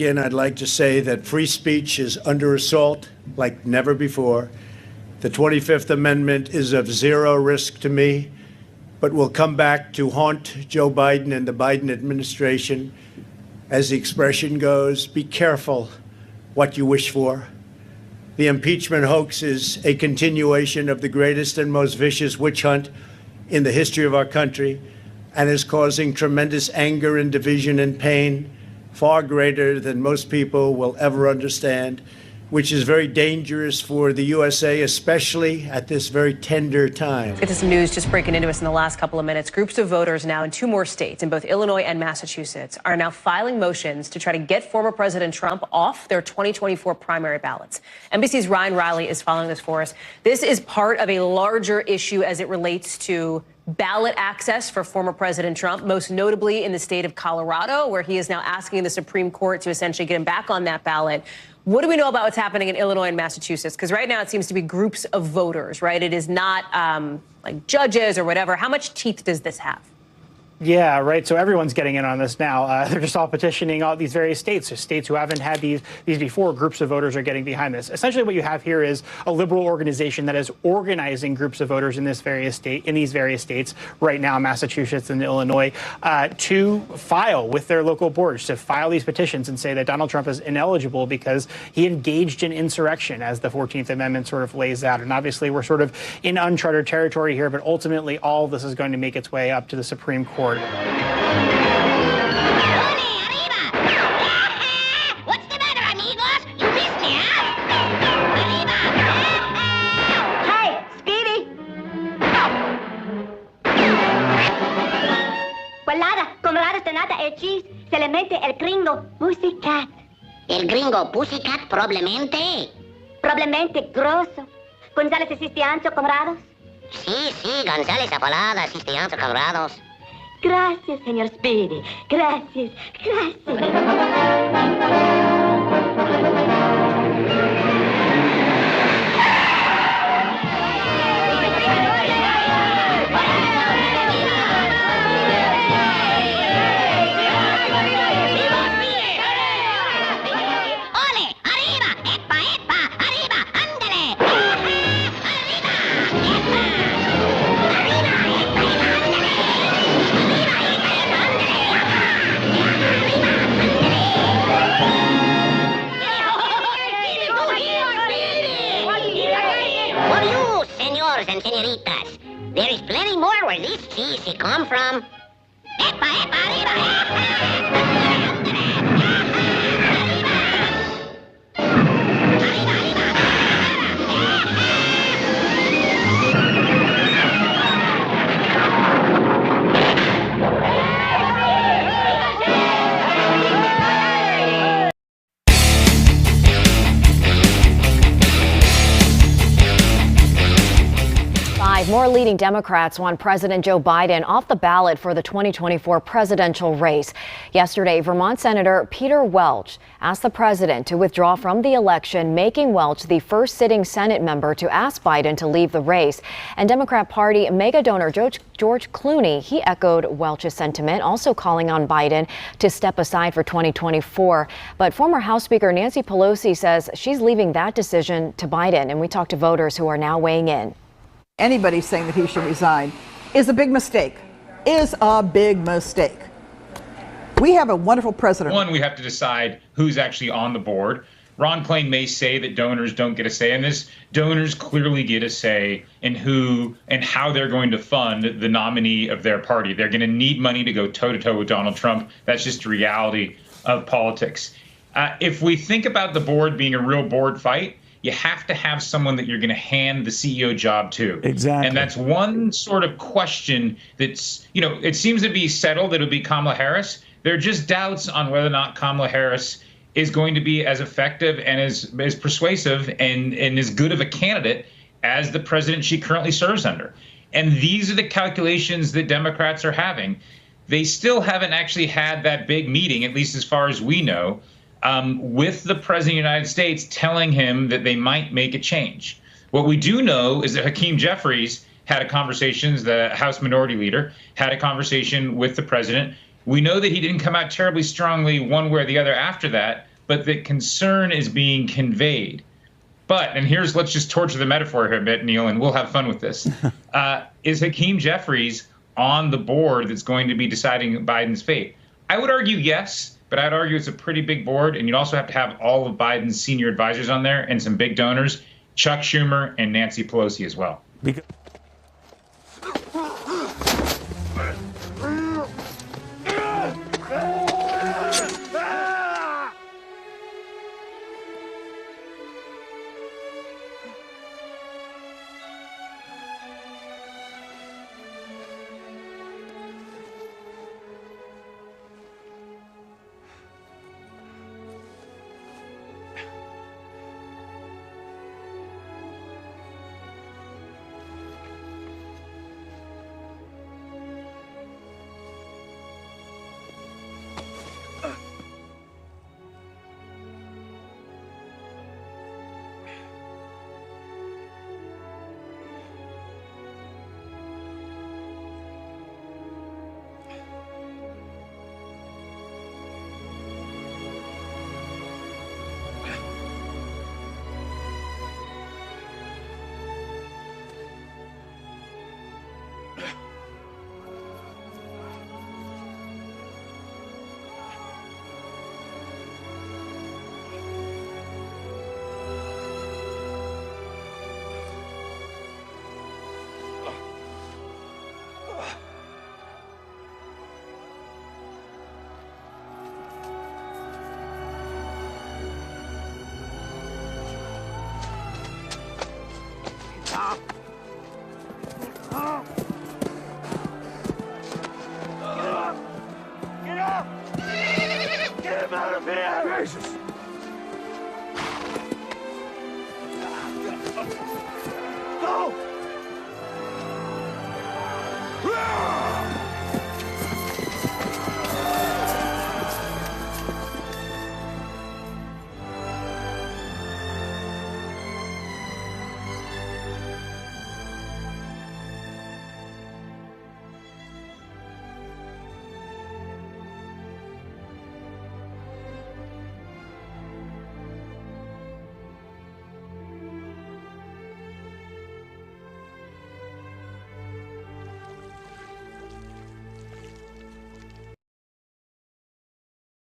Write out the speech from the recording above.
begin, I'd like to say that free speech is under assault like never before. The 25th Amendment is of zero risk to me, but will come back to haunt Joe Biden and the Biden administration. As the expression goes, be careful what you wish for. The impeachment hoax is a continuation of the greatest and most vicious witch hunt in the history of our country, and is causing tremendous anger and division and pain, far greater than most people will ever understand, which is very dangerous for the USA, especially at this very tender time. Get to some news just breaking into us in the last couple of minutes. Groups of voters now in 2 more states, in both Illinois and Massachusetts, are now filing motions to try to get former President Trump off their 2024 primary ballots. NBC's Ryan Riley is following this for us. This is part of a larger issue as it relates to ballot access for former President Trump, most notably in the state of Colorado, where he is now asking the Supreme Court to essentially get him back on that ballot. What do we know about what's happening in Illinois and Massachusetts? Because right now it seems to be groups of voters, right? It is not like judges or whatever. How much teeth does this have? Yeah, right. So everyone's getting in on this now. They're just all petitioning all these various states. So states who haven't had these before, groups of voters are getting behind this. Essentially, what you have here is a liberal organization that is organizing groups of voters in these various states right now, Massachusetts and Illinois, to file with their local boards, to file these petitions and say that Donald Trump is ineligible because he engaged in insurrection, as the 14th Amendment sort of lays out. And obviously, we're sort of in uncharted territory here, but ultimately, all of this is going to make its way up to the Supreme Court. What's the matter, amigos? You missed me, huh? Hey, Speedy! Pues nada, como nada está nada, el cheese se le mete el gringo Pussycat. El gringo Pussycat, probablemente. Probablemente grosso. González y Cistianzo, camarados. Sí, González Apolada, Cistianzo, camarados. Gracias, señor Speedy. Gracias. And senoritas, there is plenty more where this cheese come from. Epa, arriba! More leading Democrats want President Joe Biden off the ballot for the 2024 presidential race. Yesterday, Vermont Senator Peter Welch asked the president to withdraw from the election, making Welch the first sitting Senate member to ask Biden to leave the race. And Democrat Party mega donor George Clooney, he echoed Welch's sentiment, also calling on Biden to step aside for 2024. But former House Speaker Nancy Pelosi says she's leaving that decision to Biden. And we talked to voters who are now weighing in. Anybody saying that he should resign is a big mistake, We have a wonderful president. One, we have to decide who's actually on the board. Ron Klain may say that donors don't get a say in this. Donors clearly get a say in who and how they're going to fund the nominee of their party. They're going to need money to go toe-to-toe with Donald Trump. That's just the reality of politics. If we think about the board being a real board fight, you have to have someone that you're going to hand the CEO job to. Exactly. And that's one sort of question that's, it seems to be settled. It'll be Kamala Harris. There are just doubts on whether or not Kamala Harris is going to be as effective and as persuasive and as good of a candidate as the president she currently serves under. And these are the calculations that Democrats are having. They still haven't actually had that big meeting, at least as far as we know, with the president of the United States telling him that they might make a change. What we do know is that Hakeem Jeffries had a conversation, the House Minority Leader, had a conversation with the president. We know that he didn't come out terribly strongly one way or the other after that, but that concern is being conveyed. But, and let's just torture the metaphor here a bit, Neil, and we'll have fun with this. Is Hakeem Jeffries on the board that's going to be deciding Biden's fate? I would argue yes, but I'd argue it's a pretty big board, and you'd also have to have all of Biden's senior advisors on there and some big donors, Chuck Schumer and Nancy Pelosi as well. Get him out of here! Jesus.